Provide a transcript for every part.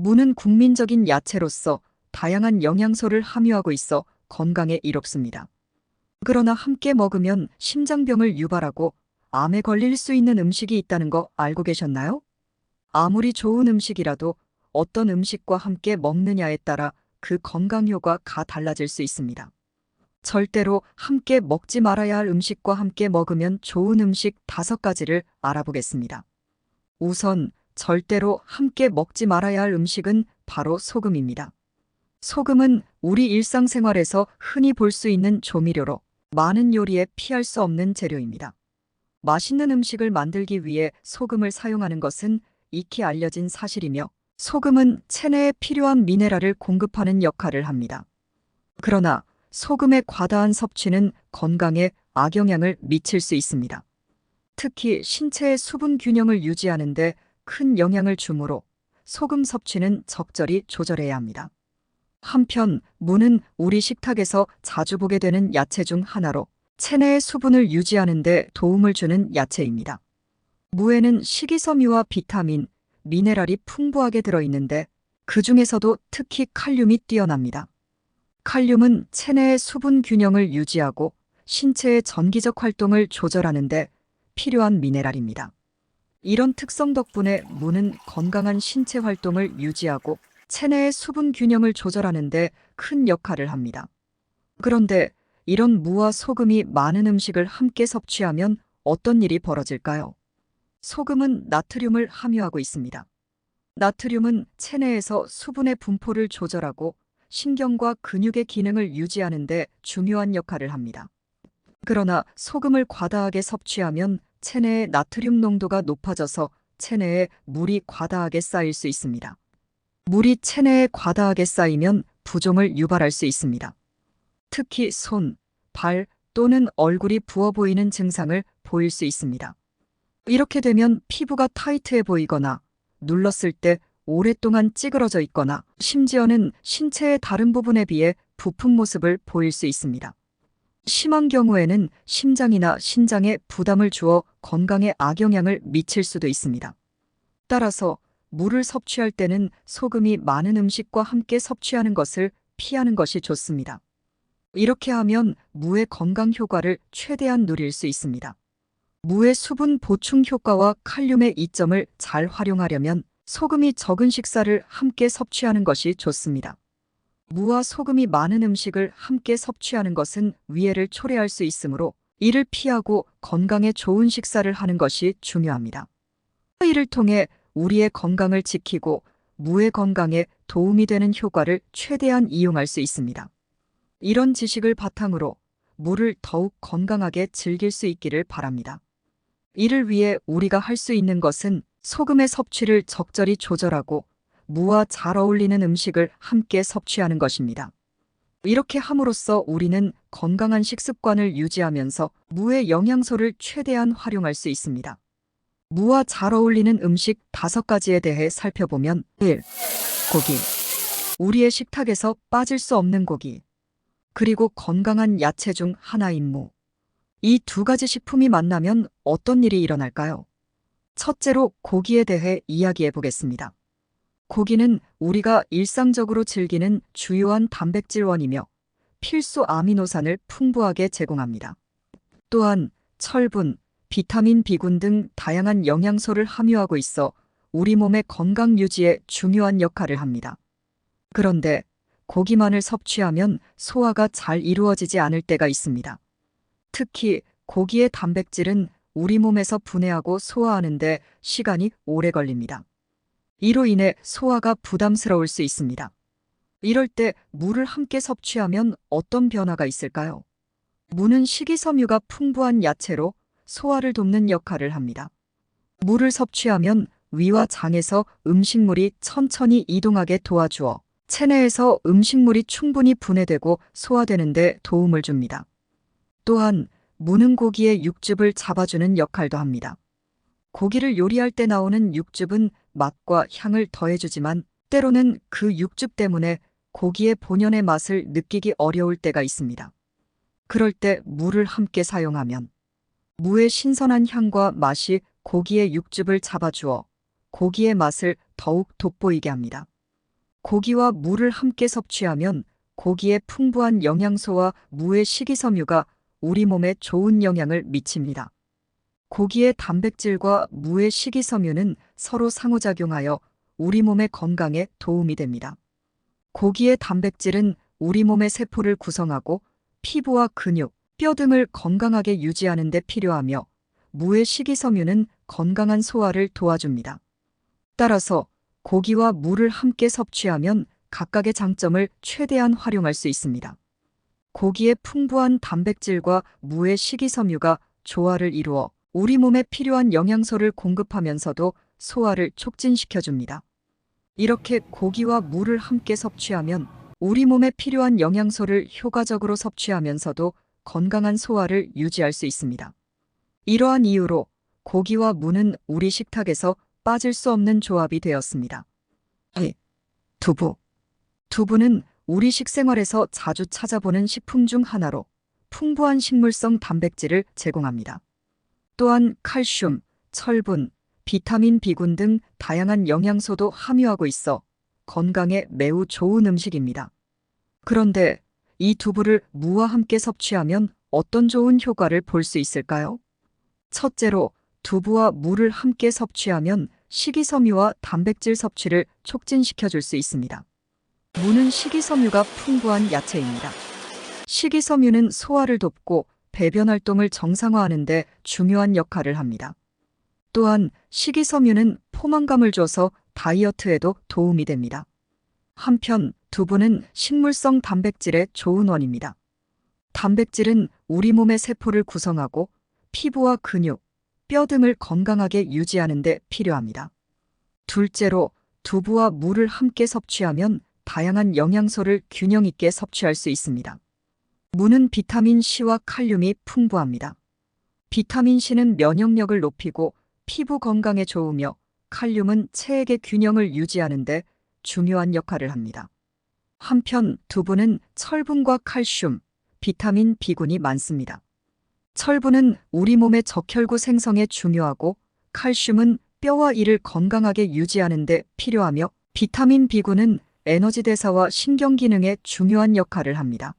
무는 국민적인 야채로서 다양한 영양소를 함유하고 있어 건강에 이롭습니다. 그러나 함께 먹으면 심장병을 유발하고 암에 걸릴 수 있는 음식이 있다는 거 알고 계셨나요? 아무리 좋은 음식이라도 어떤 음식과 함께 먹느냐에 따라 그 건강 효과가 달라질 수 있습니다. 절대로 함께 먹지 말아야 할 음식과 함께 먹으면 좋은 음식 5가지를 알아보겠습니다. 우선 절대로 함께 먹지 말아야 할 음식은 바로 소금입니다. 소금은 우리 일상생활에서 흔히 볼 수 있는 조미료로 많은 요리에 피할 수 없는 재료입니다. 맛있는 음식을 만들기 위해 소금을 사용하는 것은 익히 알려진 사실이며 소금은 체내에 필요한 미네랄을 공급하는 역할을 합니다. 그러나 소금의 과다한 섭취는 건강에 악영향을 미칠 수 있습니다. 특히 신체의 수분 균형을 유지하는 데 큰 영향을 주므로 소금 섭취는 적절히 조절해야 합니다. 한편 무는 우리 식탁에서 자주 보게 되는 야채 중 하나로 체내의 수분을 유지하는 데 도움을 주는 야채입니다. 무에는 식이섬유와 비타민, 미네랄이 풍부하게 들어있는데 그 중에서도 특히 칼륨이 뛰어납니다. 칼륨은 체내의 수분 균형을 유지하고 신체의 전기적 활동을 조절하는 데 필요한 미네랄입니다. 이런 특성 덕분에 무는 건강한 신체 활동을 유지하고 체내의 수분 균형을 조절하는 데 큰 역할을 합니다. 그런데 이런 무와 소금이 많은 음식을 함께 섭취하면 어떤 일이 벌어질까요? 소금은 나트륨을 함유하고 있습니다. 나트륨은 체내에서 수분의 분포를 조절하고 신경과 근육의 기능을 유지하는 데 중요한 역할을 합니다. 그러나 소금을 과다하게 섭취하면 체내의 나트륨 농도가 높아져서 체내에 물이 과다하게 쌓일 수 있습니다. 물이 체내에 과다하게 쌓이면 부종을 유발할 수 있습니다. 특히 손, 발 또는 얼굴이 부어 보이는 증상을 보일 수 있습니다. 이렇게 되면 피부가 타이트해 보이거나 눌렀을 때 오랫동안 찌그러져 있거나 심지어는 신체의 다른 부분에 비해 부푼 모습을 보일 수 있습니다. 심한 경우에는 심장이나 신장에 부담을 주어 건강에 악영향을 미칠 수도 있습니다. 따라서 물을 섭취할 때는 소금이 많은 음식과 함께 섭취하는 것을 피하는 것이 좋습니다. 이렇게 하면 무의 건강 효과를 최대한 누릴 수 있습니다. 무의 수분 보충 효과와 칼륨의 이점을 잘 활용하려면 소금이 적은 식사를 함께 섭취하는 것이 좋습니다. 무와 소금이 많은 음식을 함께 섭취하는 것은 위해를 초래할 수 있으므로 이를 피하고 건강에 좋은 식사를 하는 것이 중요합니다. 이를 통해 우리의 건강을 지키고 무의 건강에 도움이 되는 효과를 최대한 이용할 수 있습니다. 이런 지식을 바탕으로 무를 더욱 건강하게 즐길 수 있기를 바랍니다. 이를 위해 우리가 할 수 있는 것은 소금의 섭취를 적절히 조절하고 무와 잘 어울리는 음식을 함께 섭취하는 것입니다. 이렇게 함으로써 우리는 건강한 식습관을 유지하면서 무의 영양소를 최대한 활용할 수 있습니다. 무와 잘 어울리는 음식 5가지에 대해 살펴보면 1. 고기. 우리의 식탁에서 빠질 수 없는 고기. 그리고 건강한 야채 중 하나인 무. 이 2가지 식품이 만나면 어떤 일이 일어날까요? 첫째로 고기에 대해 이야기해 보겠습니다. 고기는 우리가 일상적으로 즐기는 주요한 단백질원이며 필수 아미노산을 풍부하게 제공합니다. 또한 철분, 비타민 B군 등 다양한 영양소를 함유하고 있어 우리 몸의 건강 유지에 중요한 역할을 합니다. 그런데 고기만을 섭취하면 소화가 잘 이루어지지 않을 때가 있습니다. 특히 고기의 단백질은 우리 몸에서 분해하고 소화하는 데 시간이 오래 걸립니다. 이로 인해 소화가 부담스러울 수 있습니다. 이럴 때 무를 함께 섭취하면 어떤 변화가 있을까요? 무는 식이섬유가 풍부한 야채로 소화를 돕는 역할을 합니다. 무를 섭취하면 위와 장에서 음식물이 천천히 이동하게 도와주어 체내에서 음식물이 충분히 분해되고 소화되는 데 도움을 줍니다. 또한 무는 고기의 육즙을 잡아주는 역할도 합니다. 고기를 요리할 때 나오는 육즙은 맛과 향을 더해주지만 때로는 그 육즙 때문에 고기의 본연의 맛을 느끼기 어려울 때가 있습니다. 그럴 때 무를 함께 사용하면 무의 신선한 향과 맛이 고기의 육즙을 잡아주어 고기의 맛을 더욱 돋보이게 합니다. 고기와 물을 함께 섭취하면 고기의 풍부한 영양소와 무의 식이섬유가 우리 몸에 좋은 영향을 미칩니다. 고기의 단백질과 무의 식이섬유는 서로 상호작용하여 우리 몸의 건강에 도움이 됩니다. 고기의 단백질은 우리 몸의 세포를 구성하고 피부와 근육, 뼈 등을 건강하게 유지하는 데 필요하며 무의 식이섬유는 건강한 소화를 도와줍니다. 따라서 고기와 물을 함께 섭취하면 각각의 장점을 최대한 활용할 수 있습니다. 고기의 풍부한 단백질과 무의 식이섬유가 조화를 이루어 우리 몸에 필요한 영양소를 공급하면서도 소화를 촉진시켜줍니다. 이렇게 고기와 물을 함께 섭취하면 우리 몸에 필요한 영양소를 효과적으로 섭취하면서도 건강한 소화를 유지할 수 있습니다. 이러한 이유로 고기와 무는 우리 식탁에서 빠질 수 없는 조합이 되었습니다. 두부. 두부는 우리 식생활에서 자주 찾아보는 식품 중 하나로 풍부한 식물성 단백질을 제공합니다. 또한 칼슘, 철분, 비타민 B군 등 다양한 영양소도 함유하고 있어 건강에 매우 좋은 음식입니다. 그런데 이 두부를 무와 함께 섭취하면 어떤 좋은 효과를 볼 수 있을까요? 첫째로 두부와 물을 함께 섭취하면 식이섬유와 단백질 섭취를 촉진시켜 줄 수 있습니다. 무는 식이섬유가 풍부한 야채입니다. 식이섬유는 소화를 돕고 배변 활동을 정상화하는 데 중요한 역할을 합니다. 또한 식이섬유는 포만감을 줘서 다이어트에도 도움이 됩니다. 한편 두부는 식물성 단백질의 좋은 원입니다. 단백질은 우리 몸의 세포를 구성하고 피부와 근육, 뼈 등을 건강하게 유지하는 데 필요합니다. 둘째로 두부와 물을 함께 섭취하면 다양한 영양소를 균형 있게 섭취할 수 있습니다. 무는 비타민 C와 칼륨이 풍부합니다. 비타민 C는 면역력을 높이고 피부 건강에 좋으며 칼륨은 체액의 균형을 유지하는 데 중요한 역할을 합니다. 한편 두부는 철분과 칼슘, 비타민 B군이 많습니다. 철분은 우리 몸의 적혈구 생성에 중요하고 칼슘은 뼈와 이를 건강하게 유지하는 데 필요하며 비타민 B군은 에너지 대사와 신경 기능에 중요한 역할을 합니다.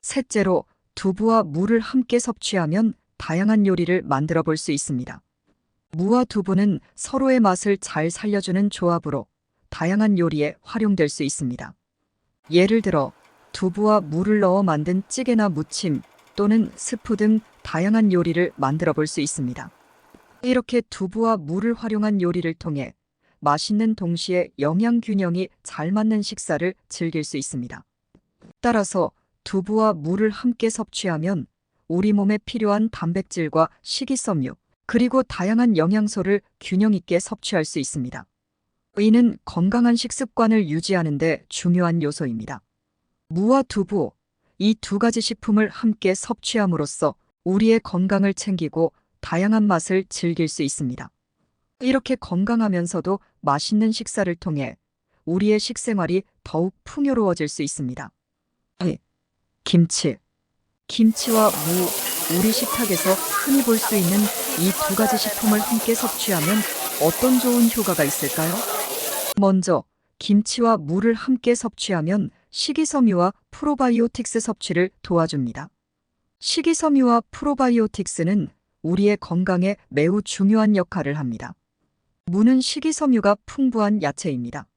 셋째로 두부와 물을 함께 섭취하면 다양한 요리를 만들어 볼 수 있습니다. 무와 두부는 서로의 맛을 잘 살려주는 조합으로 다양한 요리에 활용될 수 있습니다. 예를 들어 두부와 물을 넣어 만든 찌개나 무침 또는 스프 등 다양한 요리를 만들어 볼 수 있습니다. 이렇게 두부와 물을 활용한 요리를 통해 맛있는 동시에 영양 균형이 잘 맞는 식사를 즐길 수 있습니다. 따라서 두부와 물을 함께 섭취하면 우리 몸에 필요한 단백질과 식이섬유, 그리고 다양한 영양소를 균형 있게 섭취할 수 있습니다. 이는 건강한 식습관을 유지하는 데 중요한 요소입니다. 무와 두부, 이 두 가지 식품을 함께 섭취함으로써 우리의 건강을 챙기고 다양한 맛을 즐길 수 있습니다. 이렇게 건강하면서도 맛있는 식사를 통해 우리의 식생활이 더욱 풍요로워질 수 있습니다. 김치. 김치와 무, 우리 식탁에서 흔히 볼 수 있는 이 두 가지 식품을 함께 섭취하면 어떤 좋은 효과가 있을까요? 먼저 김치와 무를 함께 섭취하면 식이섬유와 프로바이오틱스 섭취를 도와줍니다. 식이섬유와 프로바이오틱스는 우리의 건강에 매우 중요한 역할을 합니다. 무는 식이섬유가 풍부한 야채입니다.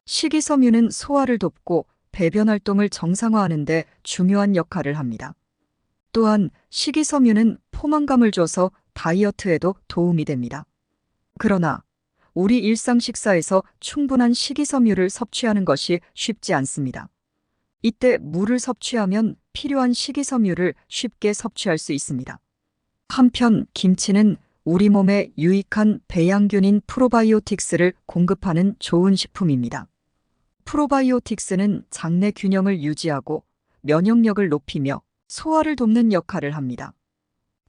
식이섬유는 소화를 돕고 배변 활동을 정상화하는 데 중요한 역할을 합니다. 또한 식이섬유는 포만감을 줘서 다이어트에도 도움이 됩니다. 그러나 우리 일상 식사에서 충분한 식이섬유를 섭취하는 것이 쉽지 않습니다. 이때 물을 섭취하면 필요한 식이섬유를 쉽게 섭취할 수 있습니다. 한편 김치는 우리 몸에 유익한 배양균인 프로바이오틱스를 공급하는 좋은 식품입니다. 프로바이오틱스는 장내 균형을 유지하고 면역력을 높이며 소화를 돕는 역할을 합니다.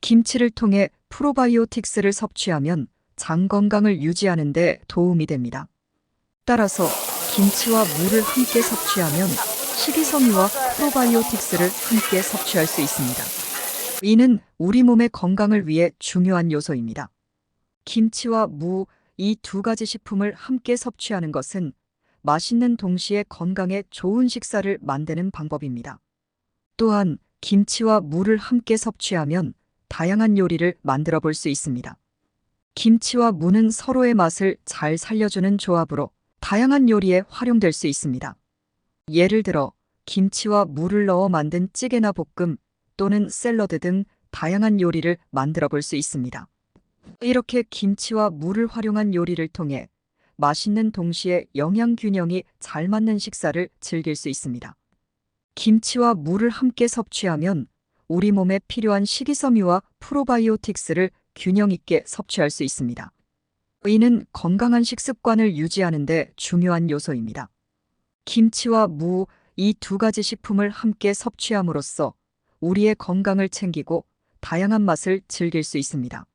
김치를 통해 프로바이오틱스를 섭취하면 장 건강을 유지하는 데 도움이 됩니다. 따라서 김치와 물을 함께 섭취하면 식이섬유와 프로바이오틱스를 함께 섭취할 수 있습니다. 이는 우리 몸의 건강을 위해 중요한 요소입니다. 김치와 무, 이 두 가지 식품을 함께 섭취하는 것은 맛있는 동시에 건강에 좋은 식사를 만드는 방법입니다. 또한 김치와 무를 함께 섭취하면 다양한 요리를 만들어 볼 수 있습니다. 김치와 무는 서로의 맛을 잘 살려주는 조합으로 다양한 요리에 활용될 수 있습니다. 예를 들어 김치와 무를 넣어 만든 찌개나 볶음 또는 샐러드 등 다양한 요리를 만들어 볼 수 있습니다. 이렇게 김치와 무를 활용한 요리를 통해 맛있는 동시에 영양 균형이 잘 맞는 식사를 즐길 수 있습니다. 김치와 무를 함께 섭취하면 우리 몸에 필요한 식이섬유와 프로바이오틱스를 균형 있게 섭취할 수 있습니다. 이는 건강한 식습관을 유지하는 데 중요한 요소입니다. 김치와 무, 이 두 가지 식품을 함께 섭취함으로써 우리의 건강을 챙기고 다양한 맛을 즐길 수 있습니다.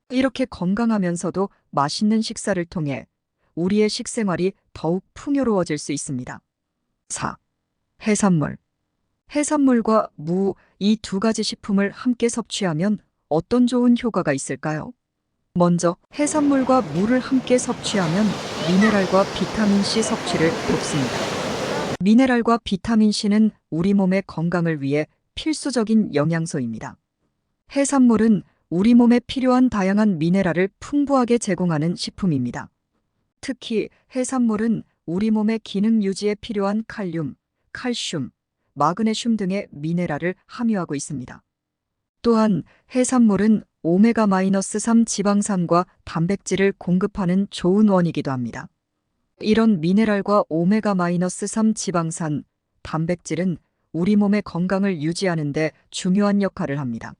이렇게 건강하면서도 맛있는 식사를 통해 우리의 식생활이 더욱 풍요로워질 수 있습니다. 4. 해산물. 해산물과 무, 이 두 가지 식품을 함께 섭취하면 어떤 좋은 효과가 있을까요? 먼저 해산물과 무를 함께 섭취하면 미네랄과 비타민C 섭취를 돕습니다. 미네랄과 비타민C는 우리 몸의 건강을 위해 필수적인 영양소입니다. 해산물은 우리 몸에 필요한 다양한 미네랄을 풍부하게 제공하는 식품입니다. 특히 해산물은 우리 몸의 기능 유지에 필요한 칼륨, 칼슘, 마그네슘 등의 미네랄을 함유하고 있습니다. 또한 해산물은 오메가-3 지방산과 단백질을 공급하는 좋은 원이기도 합니다. 이런 미네랄과 오메가-3 지방산, 단백질은 우리 몸의 건강을 유지하는 데 중요한 역할을 합니다.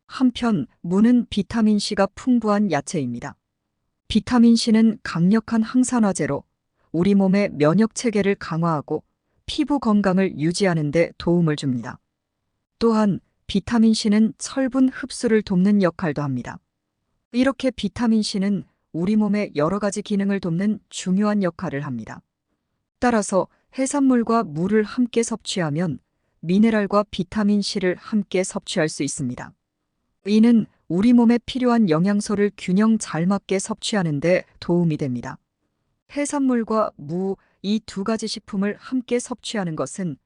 한편 무는 비타민C가 풍부한 야채입니다. 비타민C는 강력한 항산화제로 우리 몸의 면역 체계를 강화하고 피부 건강을 유지하는 데 도움을 줍니다. 또한 비타민C는 철분 흡수를 돕는 역할도 합니다. 이렇게 비타민C는 우리 몸의 여러 가지 기능을 돕는 중요한 역할을 합니다. 따라서 해산물과 무를 함께 섭취하면 미네랄과 비타민C를 함께 섭취할 수 있습니다. 이는 우리 몸에 필요한 영양소를 균형 잘 맞게 섭취하는 데 도움이 됩니다. 해산물과 무, 이 두 가지 식품을 함께 섭취하는 것은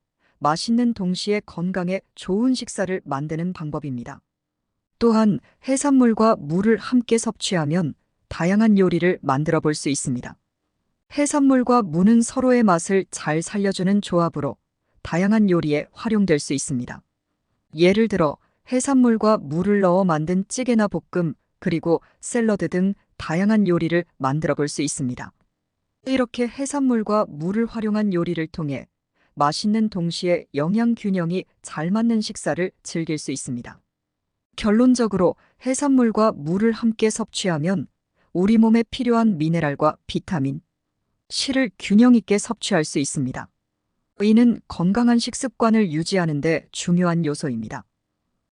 맛있는 동시에 건강에 좋은 식사를 만드는 방법입니다. 또한 해산물과 무를 함께 섭취하면 다양한 요리를 만들어 볼 수 있습니다. 해산물과 무는 서로의 맛을 잘 살려주는 조합으로 다양한 요리에 활용될 수 있습니다. 예를 들어 해산물과 무를 넣어 만든 찌개나 볶음, 그리고 샐러드 등 다양한 요리를 만들어 볼 수 있습니다. 이렇게 해산물과 무를 활용한 요리를 통해 맛있는 동시에 영양 균형이 잘 맞는 식사를 즐길 수 있습니다. 결론적으로 해산물과 무를 함께 섭취하면 우리 몸에 필요한 미네랄과 비타민, C를 균형 있게 섭취할 수 있습니다. 이는 건강한 식습관을 유지하는 데 중요한 요소입니다.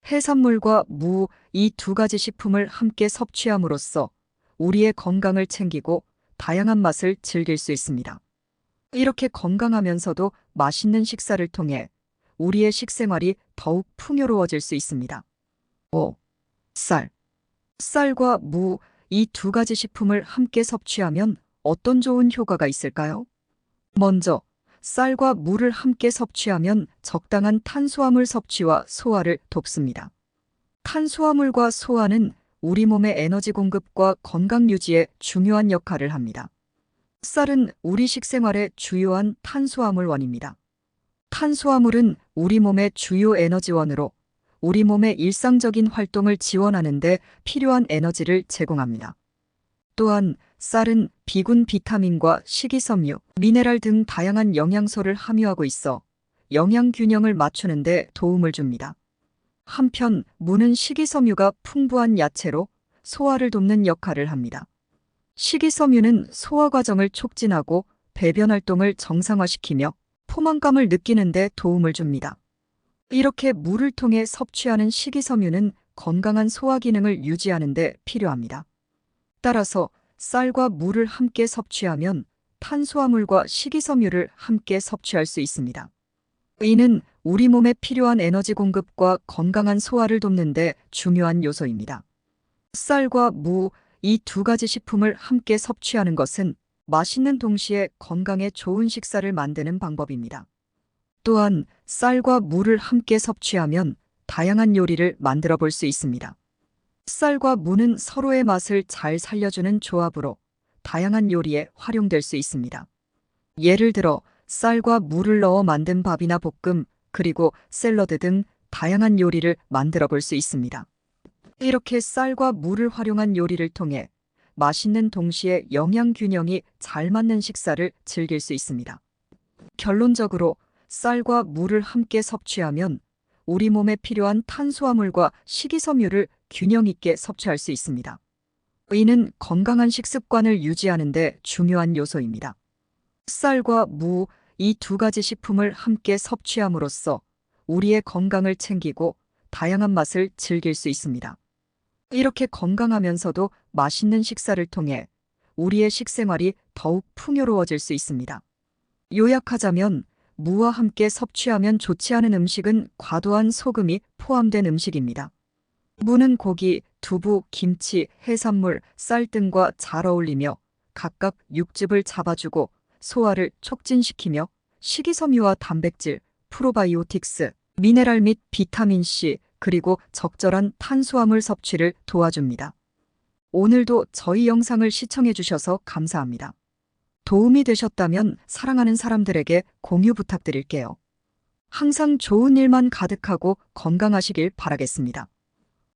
해산물과 무, 이 두 가지 식품을 함께 섭취함으로써 우리의 건강을 챙기고 다양한 맛을 즐길 수 있습니다. 이렇게 건강하면서도 맛있는 식사를 통해 우리의 식생활이 더욱 풍요로워질 수 있습니다. 5. 쌀. 쌀과 무, 이 두 가지 식품을 함께 섭취하면 어떤 좋은 효과가 있을까요? 먼저 쌀과 무를 함께 섭취하면 적당한 탄수화물 섭취와 소화를 돕습니다. 탄수화물과 소화는 우리 몸의 에너지 공급과 건강 유지에 중요한 역할을 합니다. 쌀은 우리 식생활의 주요한 탄수화물원입니다. 탄수화물은 우리 몸의 주요 에너지원으로 우리 몸의 일상적인 활동을 지원하는 데 필요한 에너지를 제공합니다. 또한 쌀은 비군 비타민과 식이섬유, 미네랄 등 다양한 영양소를 함유하고 있어 영양 균형을 맞추는 데 도움을 줍니다. 한편 무는 식이섬유가 풍부한 야채로 소화를 돕는 역할을 합니다. 식이섬유는 소화 과정을 촉진하고 배변 활동을 정상화시키며 포만감을 느끼는 데 도움을 줍니다. 이렇게 물을 통해 섭취하는 식이섬유는 건강한 소화 기능을 유지하는 데 필요합니다. 따라서 쌀과 물을 함께 섭취하면 탄수화물과 식이섬유를 함께 섭취할 수 있습니다. 이는 우리 몸에 필요한 에너지 공급과 건강한 소화를 돕는 데 중요한 요소입니다. 쌀과 무, 이 두 가지 식품을 함께 섭취하는 것은 맛있는 동시에 건강에 좋은 식사를 만드는 방법입니다. 또한 쌀과 무를 함께 섭취하면 다양한 요리를 만들어 볼 수 있습니다. 쌀과 무는 서로의 맛을 잘 살려주는 조합으로 다양한 요리에 활용될 수 있습니다. 예를 들어 쌀과 무를 넣어 만든 밥이나 볶음, 그리고 샐러드 등 다양한 요리를 만들어 볼 수 있습니다. 이렇게 쌀과 무를 활용한 요리를 통해 맛있는 동시에 영양 균형이 잘 맞는 식사를 즐길 수 있습니다. 결론적으로 쌀과 무를 함께 섭취하면 우리 몸에 필요한 탄수화물과 식이섬유를 균형 있게 섭취할 수 있습니다. 이는 건강한 식습관을 유지하는 데 중요한 요소입니다. 쌀과 무, 이 두 가지 식품을 함께 섭취함으로써 우리의 건강을 챙기고 다양한 맛을 즐길 수 있습니다. 이렇게 건강하면서도 맛있는 식사를 통해 우리의 식생활이 더욱 풍요로워질 수 있습니다. 요약하자면 무와 함께 섭취하면 좋지 않은 음식은 과도한 소금이 포함된 음식입니다. 무는 고기, 두부, 김치, 해산물, 쌀 등과 잘 어울리며 각각 육즙을 잡아주고 소화를 촉진시키며 식이섬유와 단백질, 프로바이오틱스, 미네랄 및 비타민C, 그리고 적절한 탄수화물 섭취를 도와줍니다. 오늘도 저희 영상을 시청해 주셔서 감사합니다. 도움이 되셨다면 사랑하는 사람들에게 공유 부탁드릴게요. 항상 좋은 일만 가득하고 건강하시길 바라겠습니다.